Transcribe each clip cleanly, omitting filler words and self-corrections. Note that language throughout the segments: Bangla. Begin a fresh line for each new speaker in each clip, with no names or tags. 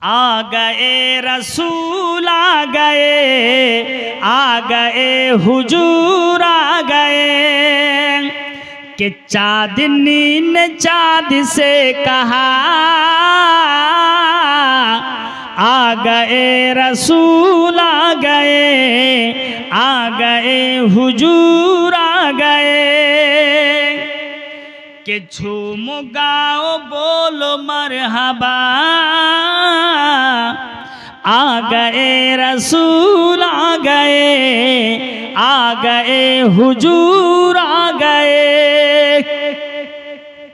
आ गए रसूल आ गए हुजूर आ गए कि चांदनी ने चाँद से कहा आ गए रसूल आ गए हुजूर आ गए कि झूम गाओ बोलो मरहबा आ गए रसूल आ गए हुजूर आ गए।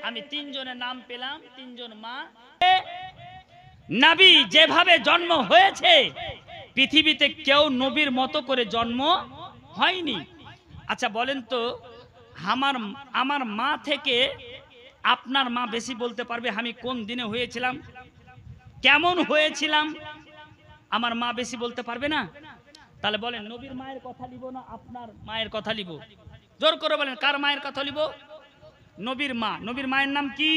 আমি তিনজনের নাম পেলাম, তিনজন মা। নবী যেভাবে জন্ম হয়েছে পৃথিবীতে কেউ নবীর মতো করে জন্ম হয়নি। আচ্ছা বলেন তো, আমার মা থেকে আপনার মা বেশি বলতে পারবে আমি কোন দিনে হয়েছিলাম, কেমন হয়েছিলাম? আমার মা বেশি বলতে পারবে না? তাহলে বলেন নবীর মায়ের কথা লিব না আপনার মায়ের কথা লিব? জোর করে বলেন কার মায়ের কথা লিব? নবীর মা। নবীর মায়ের নাম কি?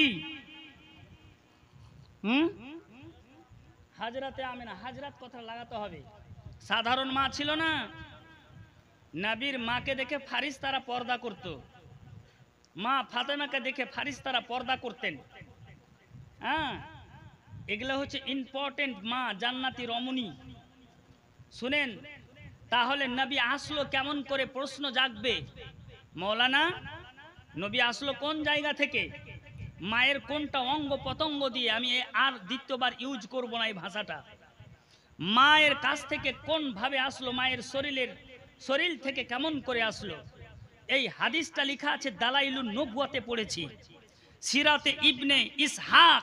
হাজরাতে আমিনা। হাজরাত কথা লাগাতে হবে, সাধারণ মা ছিল না। নবীর মাকে দেখে ফারিস্তারা পর্দা করত, মা ফাতেমাকে দেখে ফারিস্তারা পর্দা করতেন। হ্যাঁ, এগুলো হচ্ছে ইম্পর্টেন্ট মা, জান্নাতি রমণী। শুনেন, তাহলে নবী আসলো কেমন করে? প্রশ্ন জাগবে, মৌলানা নবী আসলো কোন জায়গা থেকে? মায়ের কোনটা অঙ্গ পতঙ্গ দিয়ে? আমি আর দ্বিতীয়বার ইউজ করব না এই ভাষাটা। মায়ের কাছ থেকে কোন ভাবে আসলো? মায়ের শরীর থেকে কেমন করে আসলো? এই হাদিসটা লেখা আছে দালাইলুন নবুয়াতে পড়েছি, সিরাতে ইবনে ইসহাক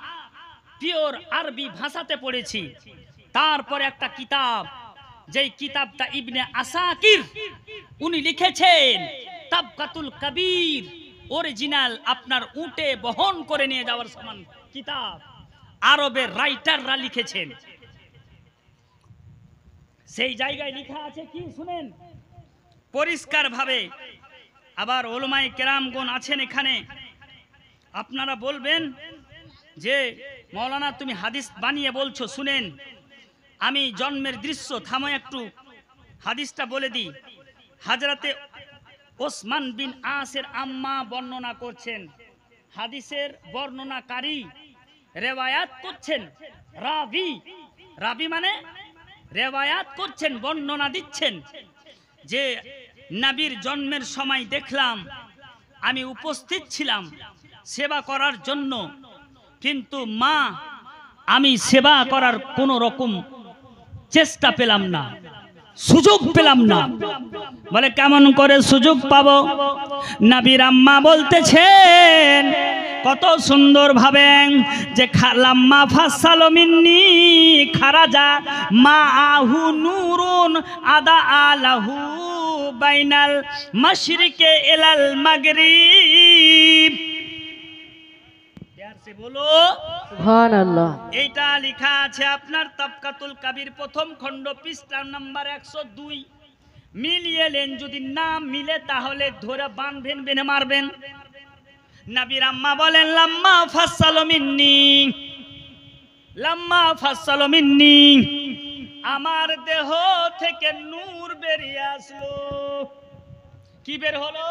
পিওর আরবি ভাষাতে পড়েছি। তারপরে একটা কিতাব, যেই কিতাবটা ইবনে আসাকির উনি লিখেছেন তাবকাতুল কবির, অরিজিনাল আপনার উটে বহন করে নিয়ে যাওয়ার সমান কিতাব, আরবের রাইটাররা লিখেছেন। সেই জায়গায় লেখা আছে কি শুনেন পরিষ্কার ভাবে। আবার ওলামায়ে কেরামগণ আছেন এখানে, আপনারা বলবেন যে মৌলানা তুমি হাদিস বানিয়ে বলছো। শুনেন, আমি জন্মের দৃশ্য থামো একটু, হাদিসটা বলে দিই। হযরতে ওসমান বিন আসের আম্মা বর্ণনা করছেন, হাদিসের বর্ণনাকারী রেওয়ায়াত করছেন, রাবি মানে রেওয়ায়াত করছেন, বর্ণনা দিচ্ছেন যে নবীর জন্মের সময় দেখলাম, আমি উপস্থিত ছিলাম সেবা করার জন্য, কিন্তু মা আমি সেবা করার কোন রকম চেষ্টা পেলাম না, সুযোগ পেলাম না। বলে কেমন করে সুযোগ পাবো? নবীর আম্মা বলতেছেন কত সুন্দর ভাবে যে লাম্মা ফাসালো মিন্নি খারাজা মা আহু নূরুন আদা আলাহু বাইনাল মাশরিকে ইলাল মাগরিব। প্যার সে বলো সুবহানাল্লাহ। এইটা লেখা আছে আপনার তাবকাতুল কবির প্রথম খণ্ড পৃষ্ঠা নাম্বার 102। মিলিয়ে নেন, যদি না মিলে তাহলে ধরে বাঁধবেন, বেনে মারবেন। নবীর আম্মা বলেন লাম্মা ফাসালো মিন্নি, লাম্মা ফাসালো মিন্নি, আমার দেহ থেকে নূর বেরিয়ে আসলো। কি বের হলো?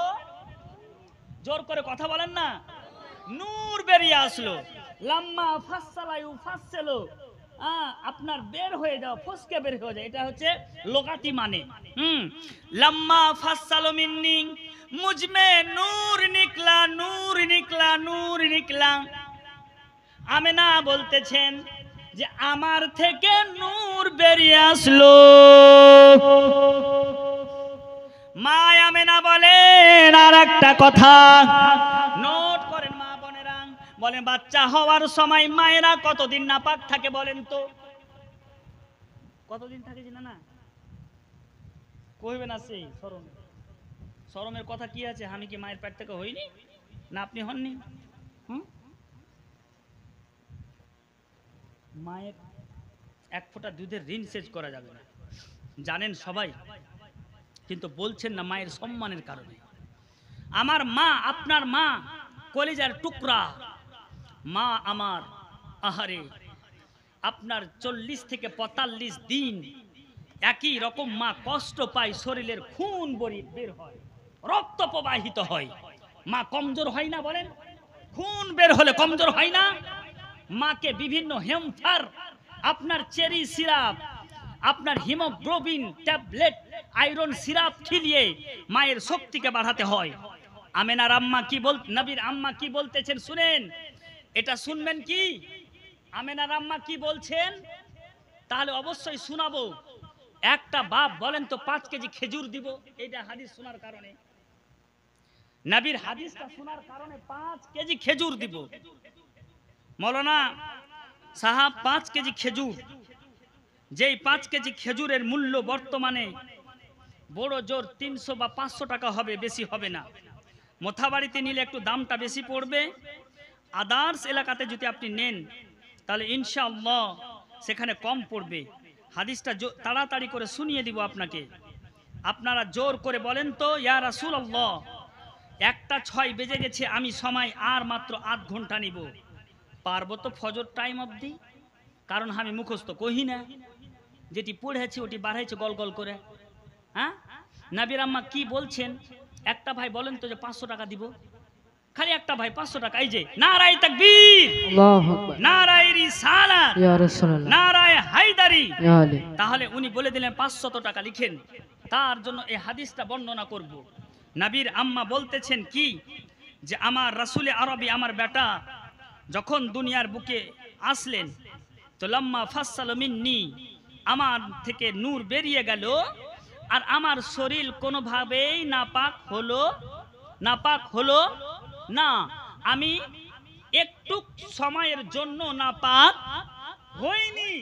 জোর করে কথা বলেন না। নূর বেরিয়ে আসলো। লাম্মা ফাসালায়ু ফাসসালো, আপনার বের হয়ে যাও, ফসকে বের হয়ে যায়, এটা হচ্ছে লোকাতি মানে। লাম্মা ফাসালো মিন্নি মুজমে নূর নিকলা, নূর নিকলা, নূর নিকলা। আমেনা বলতেছেন যে আমার থেকে নূর বেরিয়ে আসলো। মা আমেনা বলেন আর একটা কথা নোট করেন মা বোনেরা, বলেন বাচ্চা হওয়ার সময় মায়েরা কতদিন নাপাক থাকে বলেন তো? কতদিন থাকে জানা না? কইবেন আছে শরম, শরমের কথা কি আছে? আমি কি মায়ের পেট থেকে হইনি না আপনি হননি? মায়ের এক ফোঁটা দুধের ঋণ শেষ করা যাবে না, জানেন সবাই, কিন্তু বলছেন না মায়ের সম্মানের কারণে। আমার মা, আপনার মা কলিজার টুকরা, মা আমার, আহারে আপনার 40 থেকে 45 দিন একই রকম মা কষ্ট পায়, শরীরের খুন বের হয়, রক্ত প্রবাহিত হয়। মা কমজোর হয় না? বলেন, খুন বের হলে কমজোর হয় না? মাকে বিভিন্ন হেমফার, আপনার চেরি সিরাপ, আপনার হিমোগ্লোবিন ট্যাবলেট, আয়রন সিরাপ খিলিয়ে মায়ের শক্তিকে বাড়াতে হয়। আমেনার আম্মা কি নবীর আম্মা কি বলতেছেন শুনেন, এটা শুনবেন কি? আমেনার আম্মা কি বলছেন তাহলে অবশ্যই শোনাবো। একটা বাপ বলেন তো 5 কেজি খেজুর দিব, এটা হাদিস শোনার কারণে, নবীর হাদিসটা শোনার কারণে 5 কেজি খেজুর দিব। মৌলানা সাহাব 5 কেজি খেজুর, যেই 5 কেজি খেজুরের মূল্য বর্তমানে বড় জোর 300 বা 500 টাকা হবে, বেশি হবে না। মোথাবাড়িতে নিলে একটু দামটা বেশি পড়বে, আদার্স এলাকাতে যদি আপনি নেন তাহলে ইনশাআল্লাহ সেখানে কম পড়বে। হাদিসটা তাড়াতাড়ি করে শুনিয়ে দিব আপনাকে, আপনারা জোর করে বলেন তো, ইয়া রাসূলুল্লাহ 1টা 6 বেজে গেছে, আমি সময় আর মাত্র আধ ঘন্টা নিব, পারবো তো ফজর টাইম অবধি? কারণ আমি মুখস্থ কহি না, যেটি পড়েছি ওটি বাড়াইছে গল গল করে। হ্যাঁ, নবীর আম্মা কি বলছেন? একটা ভাই বলেন তো যে 500 টাকা দিব, খালি একটা ভাই 500 টাকা। এই যে নারায়ে তাকবীর, আল্লাহু আকবার, নারায়ে রিসালাত, ইয়া রাসূলুল্লাহ, নারায়ে হায়দারি, ইয়া আলী। তাহলে উনি বলে দিলেন 500 টাকা লিখেন। তার জন্য এই হাদিসটা বর্ণনা করব। নবীর আম্মা বলতেছেন কি, যে আমার রাসূলে আরবি, আমার বেটা যখন দুনিয়ার বুকে আসলেন, তো লাম্মা ফাসসাল মিন্নি, আমার থেকে নূর বেরিয়ে গেল, আর আমার শরীর কোনোভাবেই নাপাক হলো না, আমি একটু সময়ের জন্য নাপাক হইনি।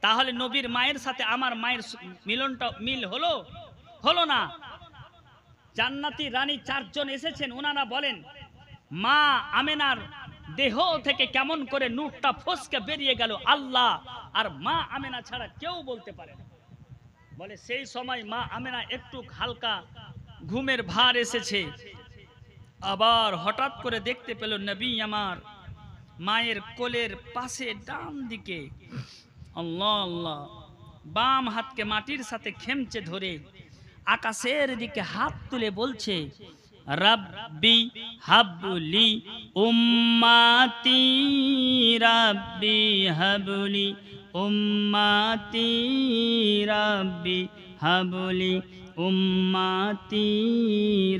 তাহলে নবীর মায়ের সাথে আমার মায়ের মিলনটা মিল হলো না। জান্নাতি রানী 4 জন এসেছেন, ওনারা বলেন মা আমেনার দেহ থেকে কেমন করে নূরটা ফসকে বেরিয়ে গেল, আল্লাহ আর মা আমেনা ছাড়া কেউ বলতে পারে না। বলে সেই সময় মা আমেনা একটু হালকা ঘুমের ভার এসেছে, আবার হঠাৎ করে দেখতে পেল নবী আমার মায়ের কোলের পাশে ডান দিকে, আল্লাহ আল্লাহ, বাম হাতকে মাটির সাথে খেমচে ধরে আকাশের দিকে হাত তুলে বলছে, রাব্বি হাবলি উম্মাতি, রাব্বি হাবলি উম্মাতি, রাব্বি হাবলি উম্মাতি,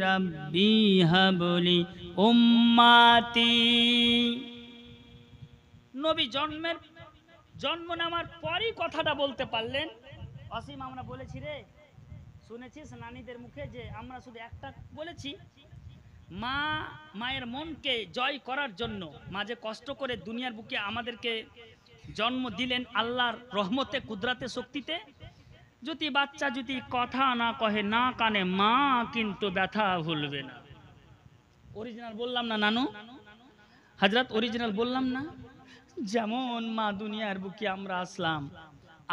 রাব্বি হাবলি উম্মাতি। নবী জন্ম নেওয়ার পরই কথাটা বলতে পারলেন। অসীম আমরা বলেছি রে, শুনেছিস নানীদের মুখে যে আমরা শুধু একটা বলেছি, মায়ের মনকে জয় করার জন্য মা যে কষ্ট করে দুনিয়ার বুকে আমাদেরকে জন্ম দিলেন আল্লাহর রহমতে, কুদরতে, শক্তিতে। যদি বাচ্চা যদি কথা না কহে, না কানে, মা কিন্তু ব্যথা ভুলবে না। অরিজিনাল বললাম না নানু হযরত, অরিজিনাল বললাম না? যেমন মা দুনিয়ার বুকে আমরা আসলাম,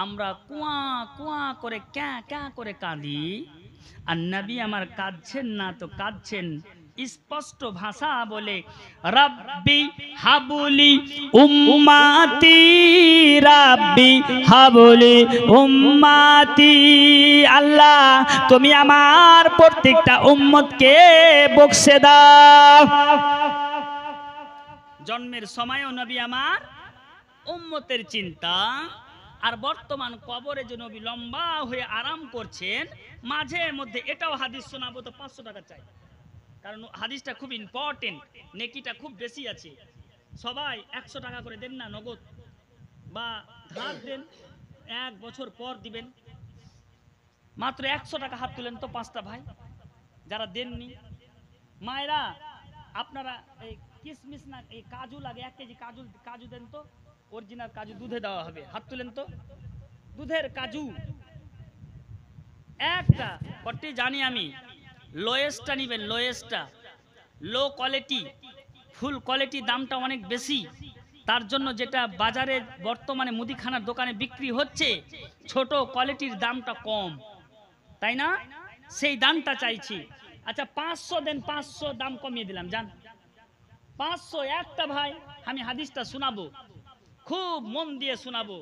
আমরা কুয়া কুয়া করে ক্যা ক্যা করে কাঁদি, আর নবী আমার কাঁদছেন না তো কাঁদছেন স্পষ্ট ভাষা বলে, রাব্বি হাবলি উম্মাতি, রাব্বি হাবলি উম্মাতি, আল্লাহ তুমি আমার প্রত্যেকটা উম্মতকে বখশে দাও। জন্মের সময়ও নবী আমার উম্মতের চিন্তা, আর বর্তমান কবরে যে নবী লম্বা হয়ে আরাম করছেন, মাঝে মধ্যে এটাও হাদিস শোনাবো তো 500 টাকা চাই, কারণ হাদিসটা খুব ইম্পর্টেন্ট, নেকিটা খুব বেশি আছে। সবাই 100 টাকা করে দেন না নগদ, বা ধার দেন, 1 বছর পর দিবেন। মাত্র 100 টাকা হাত তুলেন তো 5টা ভাই যারা দেননি। মায়েরা আপনারা এই কিশমিশ না এই কাজু লাগে, 1 কেজি কাজু দেন তো, অরিজিনাল কাজু দুধে দেওয়া হবে, হাত তুলেন তো। দুধের কাজু একটা কটি জানি আমি, লোয়েস্টটা নিবেন, লোয়েস্টটা, লো কোয়ালিটি, ফুল কোয়ালিটি দামটা অনেক বেশি, তার জন্য যেটা বাজারে বর্তমানে মুদিখানার দোকানে বিক্রি হচ্ছে ছোট কোয়ালিটির দামটা কম, তাই না? সেই দামটা চাইছি। আচ্ছা 500 দেন, 500 দাম কমিয়ে দিলাম, জান 500 একটা ভাই। আমি হাদিসটা শোনাবো, খুব মন দিয়ে শোনাবো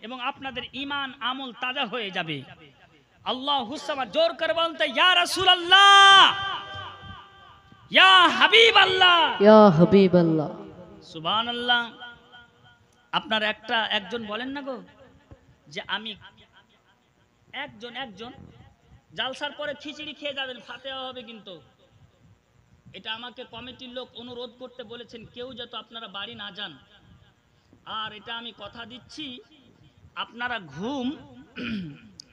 এবং আপনাদের ঈমান আমল তাজা হয়ে যাবে। আল্লাহু সামাদ, জোর করে বলতে ইয়া রাসূলুল্লাহ, ইয়া হাবিবাল্লাহ,
ইয়া হাবিবাল্লাহ।
সুবহানাল্লাহ। আপনার একজন বলেন না গো যে আমি একজন জালসার পরে খিচুড়ি খেয়ে যাবেন, ফাতেহা হবে কিন্তু। এটা আমাকে কমিটির লোক অনুরোধ করতে বলেছেন, কেউ যত আপনারা বাড়ি না যান। আর এটা আমি কথা দিচ্ছি,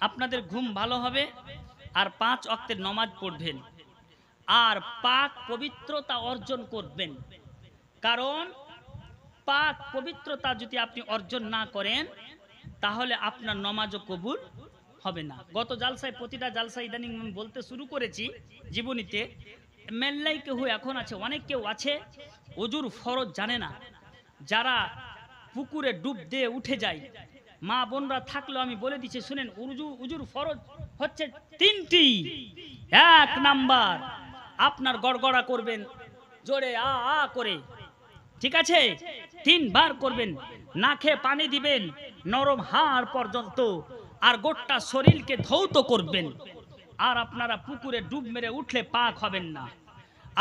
আপনাদের ঘুম ভালো হবে আর 5 ওয়াক্তের নামাজ পড়বেন আর পাক পবিত্রতা অর্জন করবেন। কারণ পাক পবিত্রতা যদি আপনি অর্জন না করেন তাহলে আপনার নামাজও কবুল হবে না। গত জালসায়, প্রতিটা জালসায় ইদানিং আমি বলতে শুরু করেছি জীবনীতে, মেল্লাই কেউ এখন আছে, অনেক কেউ আছে ওজুর ফরজ জানে না, যারা পুকুরে ডুব দিয়ে উঠে যায়। মা বোনরা থাকলেও আমি বলে দিচ্ছি শুনেন, উজুর ফরজ হচ্ছে 3টি। 1 নাম্বার, আপনার গড়গড়া করবেন জোরে আ আ করে, ঠিক আছে? 3 বার করবেন, নাকে পানি দিবেন নরম হাড় পর্যন্ত, আর গোটা শরীরকে ধৌত করবেন। আর আপনারা পুকুরে ডুব মেরে উঠলে পাক হবেন না।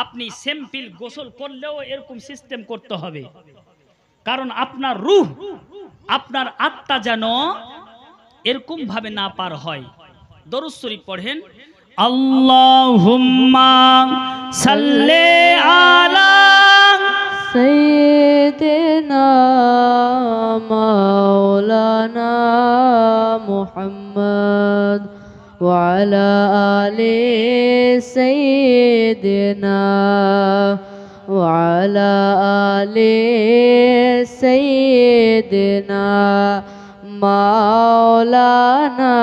আপনি সিম্পল গোসল করলেও এরকম সিস্টেম করতে হবে, কারণ আপনার রূহ, আপনার আত্মা যেন এরকম ভাবে না পার হয়। দরুদ শরীফ পড়েন, আল্লাহুম্মা সাল্লি আলা
সাইয়্যিদিনা মাওলানা মুহাম্মদ ওয়া আলা আলি সাইয়্যিদিনা ওয়া আলা আলি সাইয়্যিদিনা মাওলানা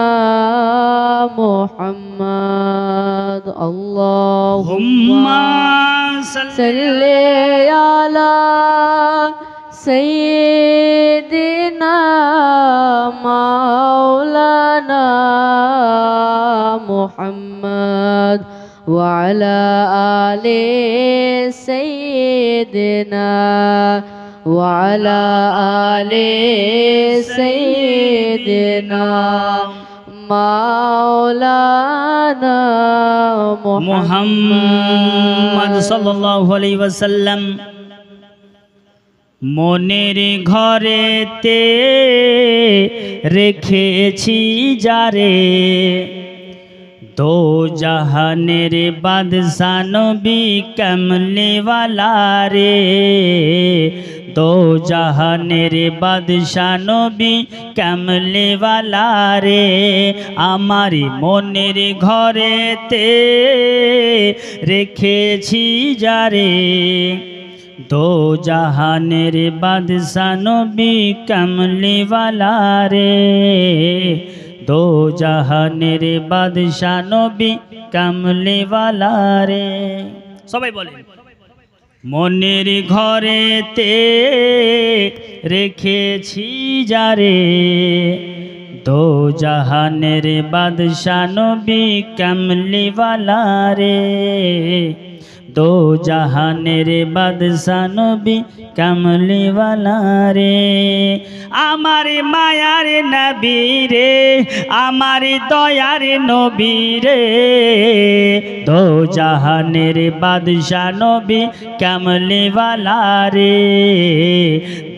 মুহাম্মদ। আল্লাহুম্মা সাল্লি আলা সাইয়্যিদিনা মাওলানা মুহাম্মদ ওয়া আলা আলি সাইয়্যিদিনা ওয়া আলা আলি সাইয়্যিদিনা মাওলানা
মুহাম্মদ সাল্লাল্লাহু আলাইহি ওয়াসাল্লাম। মনের ঘরেতে রেখেছি যারে, দো জাহানের বাদশা নবী কমলিওয়ালা রে, দো জাহানের বাদশা নবী কমলিওয়ালা রে। আমার মনের ঘরেতে রেখেছি যারে, দো জাহানের বাদশা নবী কমলিওয়ালা রে, দো জাহানের বাদশা নবী কমলিওয়ালা রে। সবাই বলেন, মনের ঘরেতে রেখেছি যারে, দো জাহানের বাদশা নবী কমলিওয়ালা রে, দো জাহানের বাদশা নবী কমলিওয়ালা রে। আমার মায়ার নবী রে, আমার দয়ার নবী রে, দো জাহানের বাদশা নবী কমলিওয়ালা রে,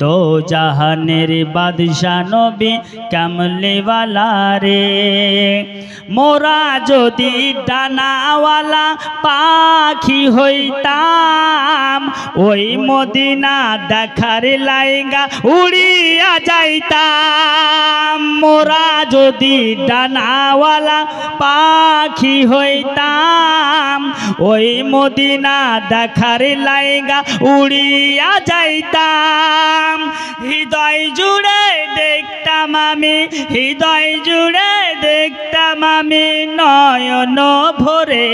দো জাহানের বাদশা নবী কমলিওয়ালা রে। মোরা যদি ডানাওয়ালা পাখি হইতাম, ওই মদিনা দেখার লাইগা উড়িয়া যাইতাম। মোরা যদি ডানাওয়ালা পাখি হইতাম, ওই মদিনা দেখার লাইগা উড়িয়া যাইতাম। হৃদয় জুড়ে দেখতাম আমি, হৃদয় জুড়ে দেখতাম আমি নয়ন ভরে,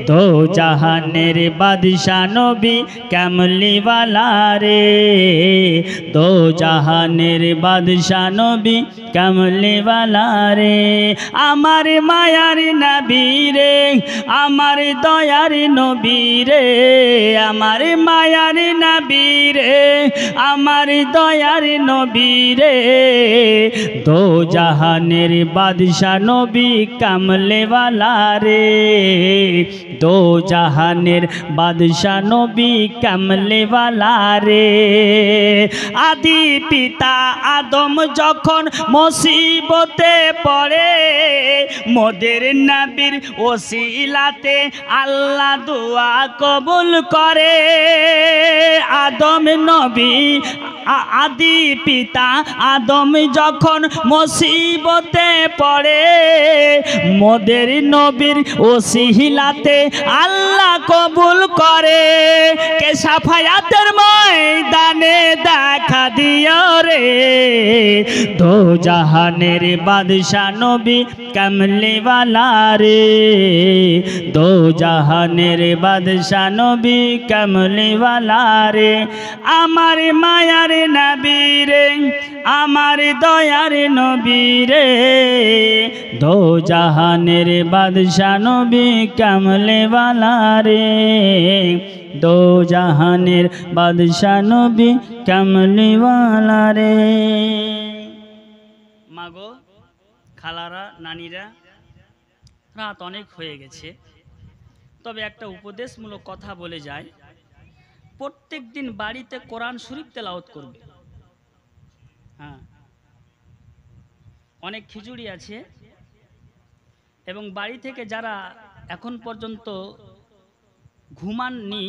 দো জাহানের বাদশা নবী কামলিওয়ালা রে, দো জাহানের বাদশা নবী কামলিওয়ালা রে। আমার মায়ার নবী রে, আমার দয়ার নবী রে, আমার মায়ার নবী রে, আমার দয়ার নবী রে, দো জাহানের বাদশা নবী কামলেওয়ালা রে, দো জাহানের বাদশা নবী কামলেওয়ালা রে। আদি পিতা আদম যখন মুসিবতে পড়ে, মোদের নবীর ওসিলাতে আল্লাহ দোয়া কবুল করে। আদম নবী আদি পিতা আদম যখন মুসিবতে পড়ে, মোদের নবীর ওসিলাতে আল্লাহ কবুল করে। কে সাফায়াতের ময়দানে দেখা দিও রে, দো জাহানের বাদশা নবী কামলিওয়ালা রে, দো জাহানের বাদশা নবী কামলিওয়ালা রে। আমার মায়ার নবী রে, আমার দয়ার নবী রে, দো জাহানের বাদশা নবী কামলিওয়ালা রে, দো জাহানের বাদশা নবী কামলিওয়ালা রে। মাগো, খালারা, নানিরা, রাত অনেক হয়ে গেছে, তবে একটা উপদেশমূলক কথা বলে যায়। প্রত্যেক দিন বাড়িতে কোরআন শরীফ তেলাওয়াত করবে। হ্যাঁ, অনেক খিচুড়ি আছে, এবং বাড়ি থেকে যারা এখন পর্যন্ত ঘুমাননি,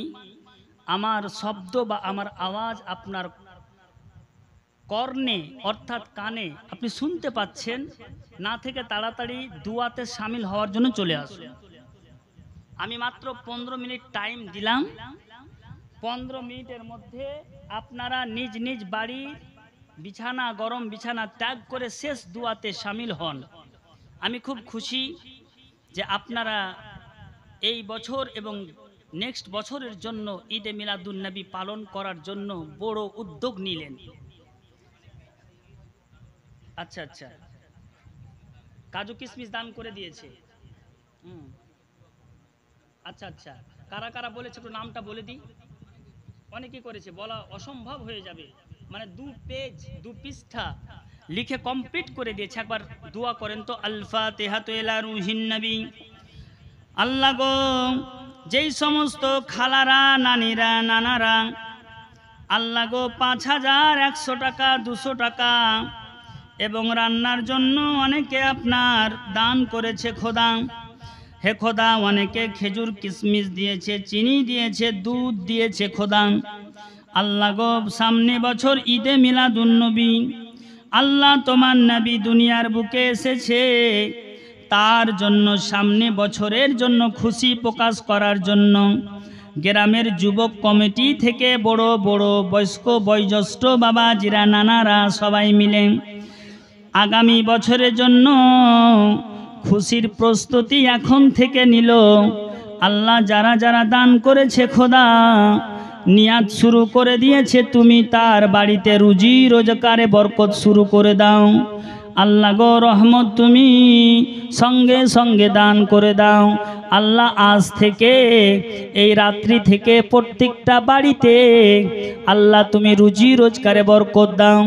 আমার শব্দ বা আমার আওয়াজ আপনার কর্ণে অর্থাৎ কানে আপনি শুনতে পাচ্ছেন, না থেকে তাড়াতাড়ি দুয়াতে শামিল হওয়ার জন্য চলে আসুন। আমি মাত্র 15 মিনিট টাইম দিলাম। 15 মিনিটের মধ্যে আপনারা নিজ নিজ বাড়ি বিছানা, গরম বিছানা ত্যাগ করে শেষ দুয়াতে শামিল হন। আমি খুব খুশি যে আপনারা এই বছর এবং নেক্সট বছরের জন্য ঈদে মিলাদুন্নবী পালন করার জন্য বড় উদ্যোগ নিলেন। আচ্ছা আচ্ছা, কাজু কিশমিশ দান করে দিয়েছে। আচ্ছা আচ্ছা, কারা কারা বলেছে একটু নামটা বলে দিই। অনেকেই করেছে, বলা অসম্ভব হয়ে যাবে, মানে 2 পেজ 2 পৃষ্ঠা লিখে কমপ্লিট করে দিয়েছে। একবার দোয়া করেন তো। আল ফাতিহাতু ইলা রুহিন নবী। আল্লাহ গো, যেই সমস্ত খালারা, নানিরা, নানারা আল্লাহ গো 5000, 100 টাকা, 200 টাকা এবং রান্নার জন্য অনেকে আপনার দান করেছে খোদা। হে খোদা, অনেকে খেজুর কিশমিশ দিয়েছে, চিনি দিয়েছে, দুধ দিয়েছে খোদা। আল্লাহ গো, সামনে বছর ঈদে মিলাদুন্নবী, আল্লাহ তোমার নবী দুনিয়ার বুকে এসেছে, তার জন্য সামনে বছরের জন্য খুশি প্রকাশ করার জন্য গ্রামের যুবক কমিটি থেকে বড় বড় বয়স্ক বয়োজ্যেষ্ঠ বাবাজিরা, নানারা সবাই মিলে আগামী বছরের জন্য খুশির প্রস্তুতি এখন থেকে নিল। আল্লাহ যারা যারা দান করেছে খোদা, নিয়াত শুরু করে দিয়েছে, তুমি তার বাড়িতে রুজি রোজগারে বরকত শুরু করে দাও। আল্লাহ গো রহমত তুমি সঙ্গে সঙ্গে দান করে দাও। আল্লাহ আজ থেকে এই রাত্রি থেকে প্রত্যেকটা বাড়িতে আল্লাহ তুমি রুজি রোজগারে বরকত দাও,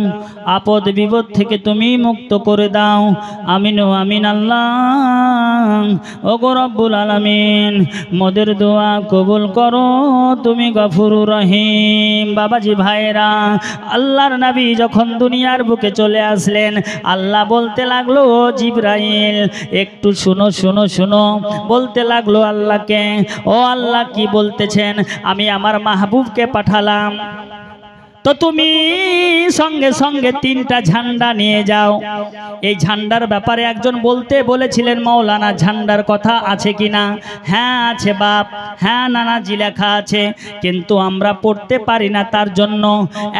আপদ বিপদ থেকে তুমি মুক্ত করে দাও। আমিন ও আমিন। আল্লাহ ও গো রব্বুল আলামিন, মোদের দোয়া কবুল করো, তুমি গফুরুর রহিম। বাবাজি ভাইরা, আল্লাহর নবী যখন দুনিয়ার বুকে চলে আসলেন, আল্লাহ বলতে লাগলো, জিবরাইল একটু শুনো শুনো শুনো। বলতে লাগলো আল্লাহকে, ও আল্লাহ কি বলতেছেন? আমি আমার মাহবুবকে পাঠালাম। তো তুমি সঙ্গে সঙ্গে 3টা ঝান্ডা নিয়ে যাও। এই ঝান্ডার ব্যাপারে একজন বলেছিলেন, মৌলানা ঝান্ডার কথা আছে কিনা? হ্যাঁ আছে বাপ, হ্যাঁ নানাজি লেখা আছে, কিন্তু আমরা পড়তে পারি না, তার জন্য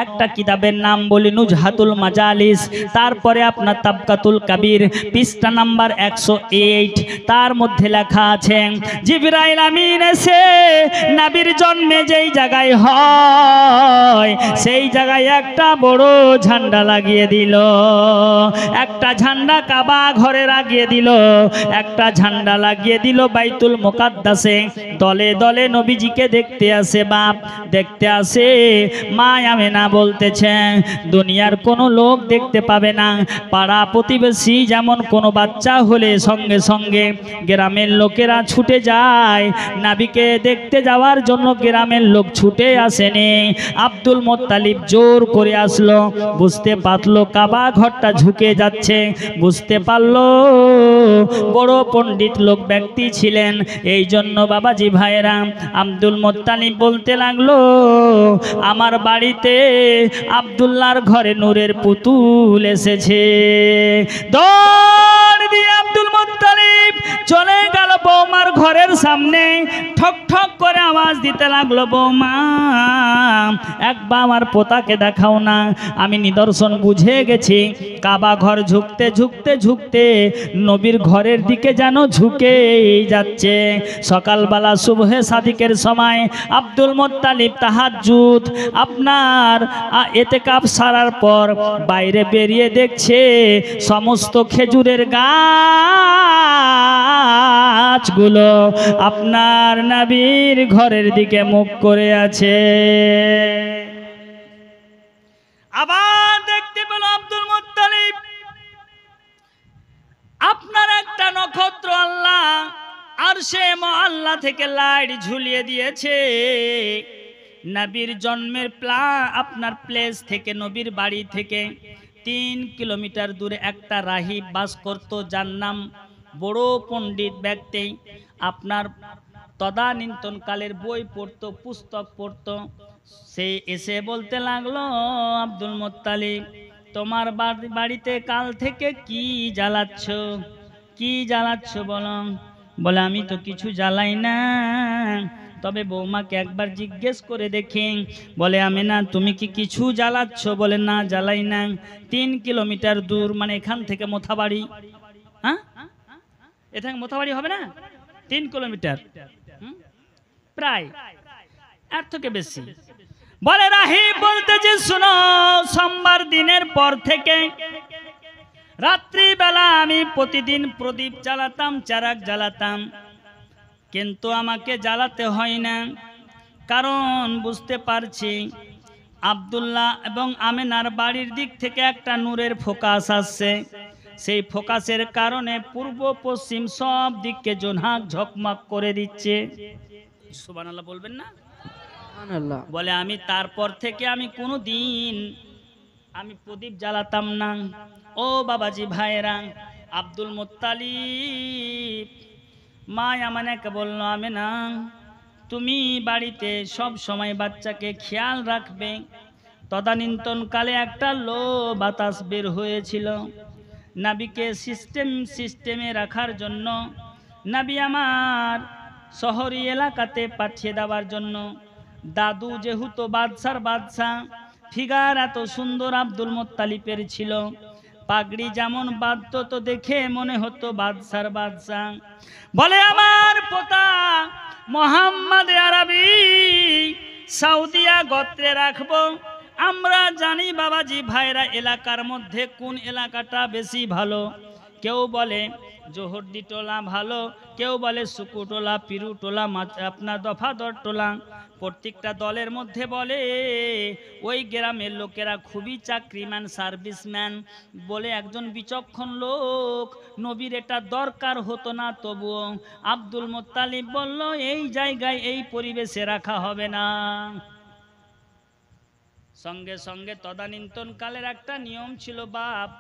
একটা কিতাবের নাম বলি নুজহাতুল মাজালিস, তারপরে আপনার তাবকাতুল কাবির পৃষ্ঠা নাম্বার 108, তার মধ্যে লেখা আছে জিবরাইল আমিন এসে নবীর জন্মে যেই জায়গায় হয় সেই জায়গায় একটা বড় ঝান্ডা লাগিয়ে দিল, একটা ঝান্ডা কাবা ঘরে লাগিয়ে দিল, একটা ঝান্ডা লাগিয়ে দিল বাইতুল মুকাদ্দাসে। দলে দলে নবীজিকে দেখতে আসে বাপ, দেখতে আসে। মা আমেনা বলতেছেন দুনিয়ার কোনো লোক দেখতে পাবে না, পাড়া প্রতিবেশী যেমন কোনো বাচ্চা হলে সঙ্গে সঙ্গে গ্রামের লোকেরা ছুটে যায় নবীকে দেখতে যাওয়ার জন্য। গ্রামের লোক ছুটে আসেনি, আব্দুল মুত্তালিব জোর করে আসলো, বুঝতে পারলো কাবা ঘরটা ঝুঁকে যাচ্ছে, বুঝতে পারলো বড় পণ্ডিত লোক ব্যক্তি ছিলেন। এই জন্য বাবাজি ভাইরা আব্দুল মুত্তালিব বলতে লাগলো আমার বাড়িতে আব্দুল্লাহর ঘরে নূরের পুতুল এসেছে। দৌড় দিয়ে আব্দুল মুত্তালিব চলে গেল বৌমার ঘরের সামনে, ঠক ঠক করে আওয়াজ দিতে লাগলো, বৌমা একবার আমার পোতাকে দেখাও না, আমি নিদর্শন বুঝে গেছি কাবা ঘর ঝুঁকতে ঝুঁকতে ঝুঁকতে নবীর ঘরের দিকে যেন ঝুঁকে যাচ্ছে। সকালবেলা সুবহে সাদিকের সময় আব্দুল মুত্তালিব তাহাজ্জুদ আপনার ইতিকাফ সারার পর বাইরে বেরিয়ে দেখছে সমস্ত খেজুরের গাছগুলো আপনার নবীর ঘরের দিকে মুখ করে আছে। আবার দেখতে পেল আব্দুল মুত্তালিব আপনার একটা নক্ষত্র আল্লাহ আরশে মুআল্লা থেকে লাইট ঝুলিয়ে দিয়েছে। নবীর জন্মের আপনার প্লেস থেকে, নবীর বাড়ি থেকে 3 কিলোমিটার দূরে একটা রাহিব বাস করত, যার নাম বড় পণ্ডিত ব্যক্তি, আপনার তদানীন্তনকালের বই পড়তো, পুস্তক পড়তো। সে এসে বলতে লাগলো আব্দুল মুত্তালিব তোমার বাড়িতে কাল থেকে কি জ্বালাচ্ছ, কি জ্বালাচ্ছ বলো? বলে আমি তো কিছু জ্বালাই না, তবে বৌমাকে একবার জিজ্ঞেস করে দেখি। বলে আমেনা তুমি কি কিছু জ্বালাচ্ছ? বলে না জ্বালাই না। 3 কিলোমিটার দূর, মানে এখান থেকে মোথাবাড়ি, হ্যাঁ এখানে মোথাবাড়ি হবে না, 3 কিলোমিটার প্রায়, এর থেকে বেশি। বলে রাহিব বলতেছে শুনো, সোমবার দিনের পর থেকে রাত্রিবেলা আমি প্রতিদিন প্রদীপ জ্বালাতাম, চারাক জ্বালাতাম, কিন্তু আমাকে জ্বালাতে হয় না, কারণ বুঝতে পারছি আব্দুল্লাহ এবং আমেনার বাড়ির দিক থেকে একটা নূরের ফোকাস আসছে। সেই ফোকাসের কারণে পূর্ব পশ্চিম সব দিককে জোনাক ঝকমক করে দিচ্ছে। সুবহানাল্লাহ বলবেন না? বলে আমি তারপর থেকে আমি কোনো দিন আমি প্রদীপ জ্বালাতাম না। ও বাবাজি ভাইরা, আব্দুল মুত্তালিব মা আমাকে বললো আমেনা তুমি বাড়িতে সব সময় বাচ্চাকে খেয়াল রাখবে। তদানীন্তনকালে একটা লো বাতাস বের হয়েছিল নবীকে সিস্টেমে রাখার জন্য, নবী আমার শহরি এলাকাতে পাঠিয়ে দেওয়ার জন্য। দাদু যেহেতু বাদশার বাদশাহ, ফিগার এত সুন্দর আব্দুল মুত্তালিবের ছিল, পাগড়ি যেমন বাঁধতো তো দেখে মনে হতো বাদশার বাদশাহ। বলে আমার পোতা মোহাম্মদ আরবি সৌদিয়া গোত্রে রাখবো। আমরা জানি বাবাজি ভাইরা এলাকার মধ্যে কোন এলাকাটা বেশি ভালো। কেউ বলে জোহরডি টোলা ভালো, কেউ বলে সুকুটোলা, পিরুটোলা, আপনার দফাদর টোলা। প্রত্যেকটা দলের মধ্যে বলে ওই গ্রামের লোকেরা খুবই চাকরিম্যান, সার্ভিসম্যান বলে একজন বিচক্ষণ লোক। নবীর এটা দরকার হতো না, তবুও আব্দুল মুত্তালিব বলল এই জায়গায় এই পরিবেশে রাখা হবে না। সঙ্গে সঙ্গে তদানীন্তনকালের একটা নিয়ম ছিল, বাপ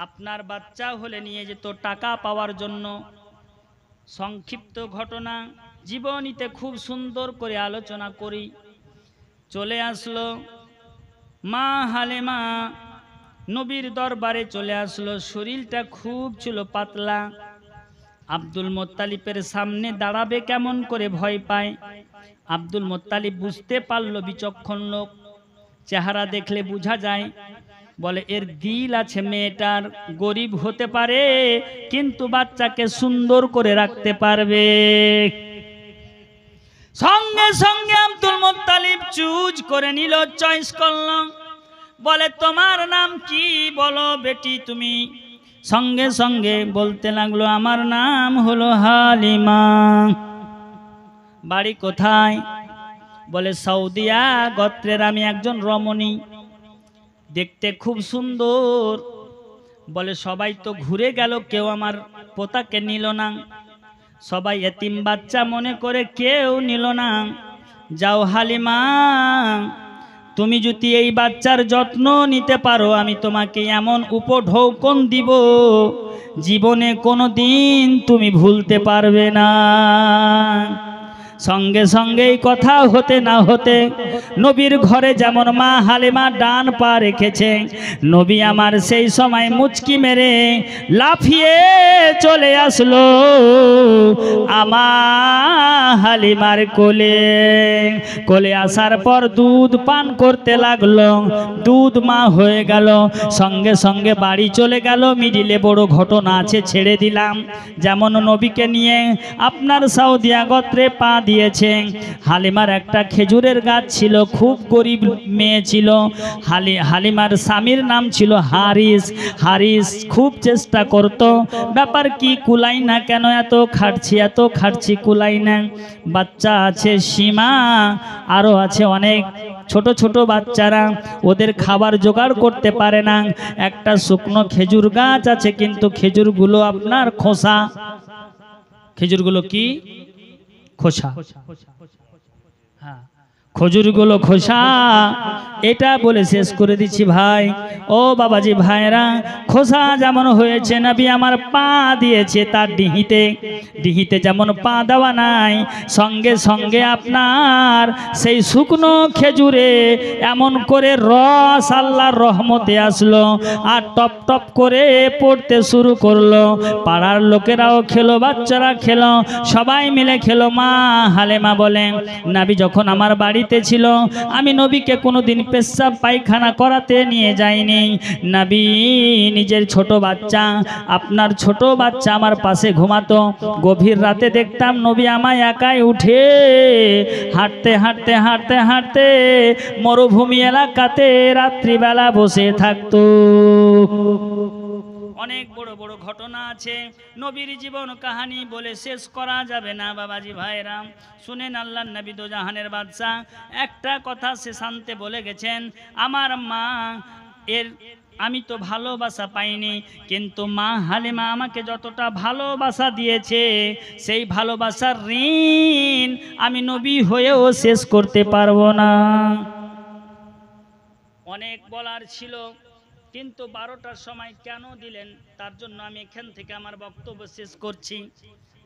আপনার বাচ্চা হলে নিয়ে যেত টাকা পাওয়ার জন্য। সংক্ষিপ্ত ঘটনা জীবনীতে খুব সুন্দর করে আলোচনা করি। চলে আসলো মা হালিমা নবীর দরবারে চলে আসলো। শরীরটা খুব ছিল পাতলা। আব্দুল মোত্তালিবের সামনে দাঁড়াবে কেমন করে ভয় পায়। আব্দুল মোত্তালিব বুঝতে পারলো বিচক্ষণ লোক, চেহারা দেখলে বোঝা যায়। বলে এর দিল আছে, মেয়েটার গরিব হতে পারে কিন্তু বাচ্চাকে সুন্দর করে রাখতে পারবে। সঙ্গে সঙ্গে আব্দুল মোত্তালিব চুজ করে নিল, চয়েস করলো। বলে তোমার নাম কি বলো বেটি তুমি? সঙ্গে সঙ্গে বলতে লাগলো আমার নাম হলো হালিমা। বাড়ি কোথায়? বলে সৌদিয়া গোত্রের আমি একজন রমণী, দেখতে খুব সুন্দর। বলে সবাই তো ঘুরে গেল, কেউ আমার পোতাকে নিল না, সবাই এতিম বাচ্চা মনে করে কেউ নিল না। যাও হালিমা, তুমি যদি এই বাচ্চার যত্ন নিতে পারো আমি তোমাকে এমন উপঢৌকন দিব জীবনে কোনো দিন তুমি ভুলতে পারবে না। সঙ্গে সঙ্গে এই কথা হতে না হতে নবীর ঘরে যেমন মা হালিমা ডান পা রেখেছে, নবী আমার সেই সময় মুচকি মেরে লাফিয়ে চলে আসলো আমার হালিমার কোলে। কোলে আসার পর দুধ পান করতে লাগলো, দুধ মা হয়ে গেল। সঙ্গে সঙ্গে বাড়ি চলে গেল। মিডিলে বড় ঘটনা আছে, ছেড়ে দিলাম। যেমন নবীকে নিয়ে আপনার সৌদিয়া গোত্রে পা দিয়েছে। হালিমার একটা খেজুরের গাছ ছিল, খুব গরিব মেয়ে ছিল। হালিমার স্বামীর নাম ছিল হারিস। হারিস খুব চেষ্টা করত, ব্যাপার কি কুলাই না কেন, এত খাটছি কুলাই না। বাচ্চা আছে সীমা, আরো আছে অনেক ছোট ছোট বাচ্চারা, ওদের খাবার জোগাড় করতে পারে না। একটা শুকনো খেজুর গাছ আছে কিন্তু খেজুরগুলো আপনার খোসা। খেজুরগুলো কি? খোসা। হ্যাঁ, খজুরগুলো খোসা। এটা বলে শেষ করে দিচ্ছি ভাই ও বাবাজি ভাইরা, খোসা যেমন হয়েছে নবী আমার পা দিয়েছে তার ডিহিতে যেমন পা দেওয়া নাই, সঙ্গে সঙ্গে আপনার সেই শুকনো খেজুরে এমন করে রস আল্লাহর রহমতে আসলো আর টপ টপ করে পড়তে শুরু করলো। পাড়ার লোকেরাও খেলো, বাচ্চারা খেলো, সবাই মিলে খেলো। মা হালিমা বলেন নবী যখন আমার বাড়িতে ছিল আমি নবীকে কোনোদিন পেশাব পায়খানা করাতে নিয়ে যাইনি। নবী নিজের ছোট বাচ্চা, আপনার ছোট বাচ্চা আমার পাশে ঘুমাতো। গভীর রাতে দেখতাম নবী আমায় একাই উঠে হাঁটতে হাঁটতে হাঁটতে হাঁটতে মরুভূমি এলাকাতে রাত্রিবেলা বসে থাকতো। অনেক বড় বড় ঘটনা আছে, নবীর জীবন কাহিনী বলে শেষ করা যাবে না বাবাজি ভাইরাম। শুনেন আল্লাহর নবী দো জাহানের বাদশা একটা কথা সে শান্তে বলে গেছেন, আমার মা এর আমি তো ভালোবাসা পাইনি, কিন্তু মা হালিমা আমাকে যতটা ভালোবাসা দিয়েছে সেই ভালোবাসার ঋণ আমি নবী হয়েও শেষ করতে পারবো না। অনেক বলার ছিল কিন্তু 12টার সময় কেন দিলেন তার জন্য আমি এখান থেকে আমার বক্তব্য শেষ করছি।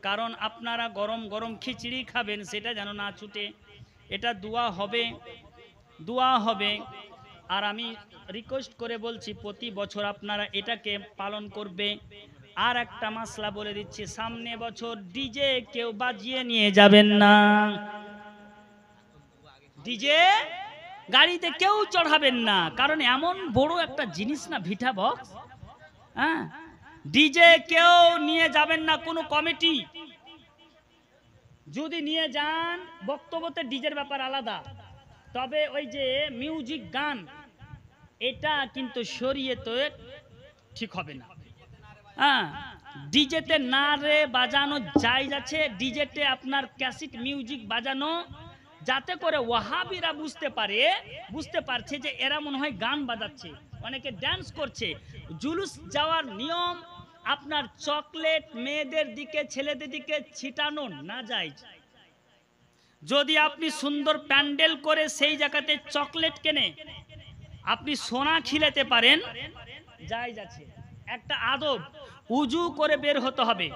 কারণ আপনারা গরম গরম খিচড়ি খাবেন, সেটা যেন না ছুটে। এটা দোয়া হবে। আর আমি রিকোয়েস্ট করে বলছি প্রতি বছর আপনারা এটাকে পালন করবে। আর একটা মাসলা বলে দিচ্ছি, সামনে বছর ডিজে কেউ বাজিয়ে নিয়ে যাবেন না। ডিজে গাড়িতে কেউ চড়াবেন না, কারণ এমন বড় একটা জিনিস না ভিটা বক্স। হ্যাঁ, ডিজে কেউ নিয়ে যাবেন না, কোনো কমিটি যদি নিয়ে যান বক্তব্যতে ডিজের ব্যাপার আলাদা, তবে ওই যে মিউজিক গান এটা কিন্তু শরীয়তে ঠিক হবে না। হ্যাঁ, ডিজেতে না রে বাজানো জায়েজ আছে, ডিজেতে আপনার ক্যাসেট মিউজিক বাজানো, যাতে করে ওয়াহাবিরা বুঝতে পারছে যে এরা মনে হয় গান বাজাচ্ছে, অনেকে ড্যান্স করছে। জুলুস যাওয়ার নিয়ম আপনার চকলেট মেয়েদের দিকে ছেলেদের দিকে ছিটানো না যায়। যদি আপনি সুন্দর প্যান্ডেল করে সেই জায়গাতে চকলেট কেনে আপনি সোনা খিলাতে পারেন, জায়েজ আছে। একটা আদব, উজু করে বের হতে হবে,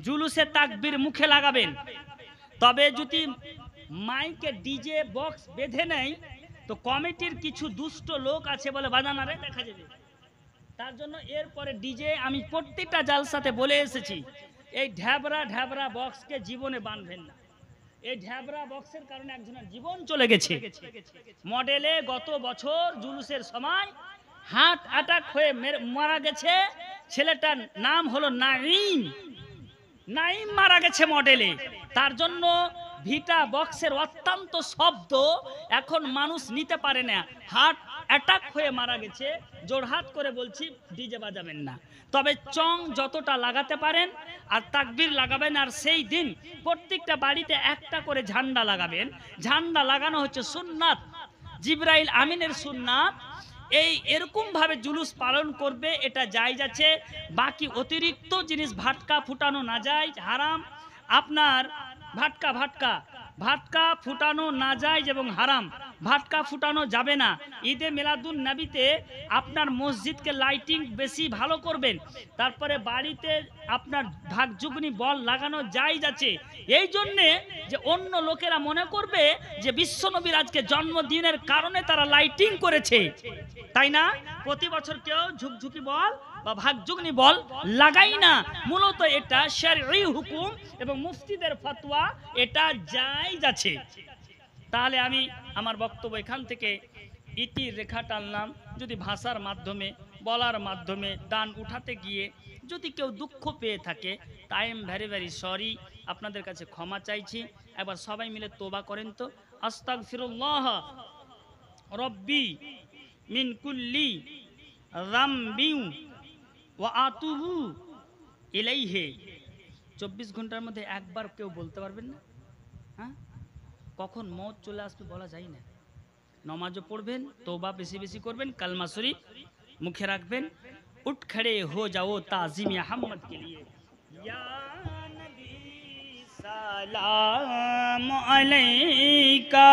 জুলুসে তাকবীর মুখে লাগাবেন। তবে যদি মাইকে ডিজে বক্স বেঁধে নেয় তো কমিটির কিছু দুষ্ট লোক আছে বলে বাজানারে দেখা যাবে, তার জন্য এরপরে ডিজে আমি প্রত্যেকটা জালসাতে বলে এসেছি, এই ঢ্যাবরা ঢ্যাবরা বক্সকে জীবনে বাঁধবেন না। এই ঢ্যাবরা বক্সের কারণে একজনের জীবন চলে গেছে। মডেলে গত বছর জুলুসের সময় হার্ট অ্যাটাক হয়ে মারা গেছে, ছেলেটার নাম হলো নাঈম। নাঈম মারা গেছে মডেলে। তার জন্য ভিটা বক্সের অত্যন্ত শব্দ এখন মানুষ নিতে পারে না, হার্ট অ্যাটাক হয়ে মারা গেছে। জোড়হাত করে বলছি ডিজে বাজাবেন না, তবে চং যতটা লাগাতে পারেন আর তাকবীর লাগাবেন। আর সেই দিন প্রত্যেকটা বাড়িতে একটা করে ঝান্ডা লাগাবেন। ঝান্ডা লাগানো হচ্ছে সুন্নাত, জিবরাইল আমিনের সুন্নাত। এরকম ভাবে জুলুস পালন করবে, এটা জায়েজ আছে। বাকি অতিরিক্ত জিনিস ভাটকা ফুটানো না যায়, হারাম। আপনার ভাটকা ফুটানো না যায় এবং হারাম। ভাটকা ফুটানো যাবে না। ঈদে মিলাদুন নবীতে আপনার মসজিদকে লাইটিং বেশি ভালো করবেন। তারপরে বাড়িতে আপনার ভাগযুগনি বল লাগানো জায়েজ আছে, এই জন্যে যে অন্য লোকেরা মনে করবে যে বিশ্বনবীর আজকে জন্মদিনের কারণে তারা লাইটিং করেছে, তাই না? প্রতি বছর কেউ ঝুকঝুকি বল বা ভাগযুগনি বল লাগাই না। মূলত এটা শরঈ হুকুম এবং মুফতিদের ফতোয়া, এটা জায়েজ আছে। তাহলে আমি আমার বক্তব্য এখান থেকে ইতির রেখা টানলাম। যদি ভাষার মাধ্যমে, বলার মাধ্যমে, দান উঠাতে গিয়ে যদি কেউ দুঃখ পেয়ে থাকে, তাই এম ভেরি ভেরি সরি, আপনাদের কাছে ক্ষমা চাইছি। এবার সবাই মিলে তোবা করেন তো। আস্তাগফিরুল্লাহ রব্বি মিন কুল্লি যামবিন ওয়া আতুবু ইলাইহি। 24 ঘন্টার মধ্যে একবার কেউ বলতে পারবেন না? হ্যাঁ, কখন মওত চলে আসবে বলা যায় না। নমাজও পড়বেন, তওবা বেশি বেশি করবেন, কালমা শরীফ মুখে রাখবেন। উঠ খড়ে হো যাও তাজিম আহমদ কে লিয়ে। ইয়া নবী সালাম আলাইকা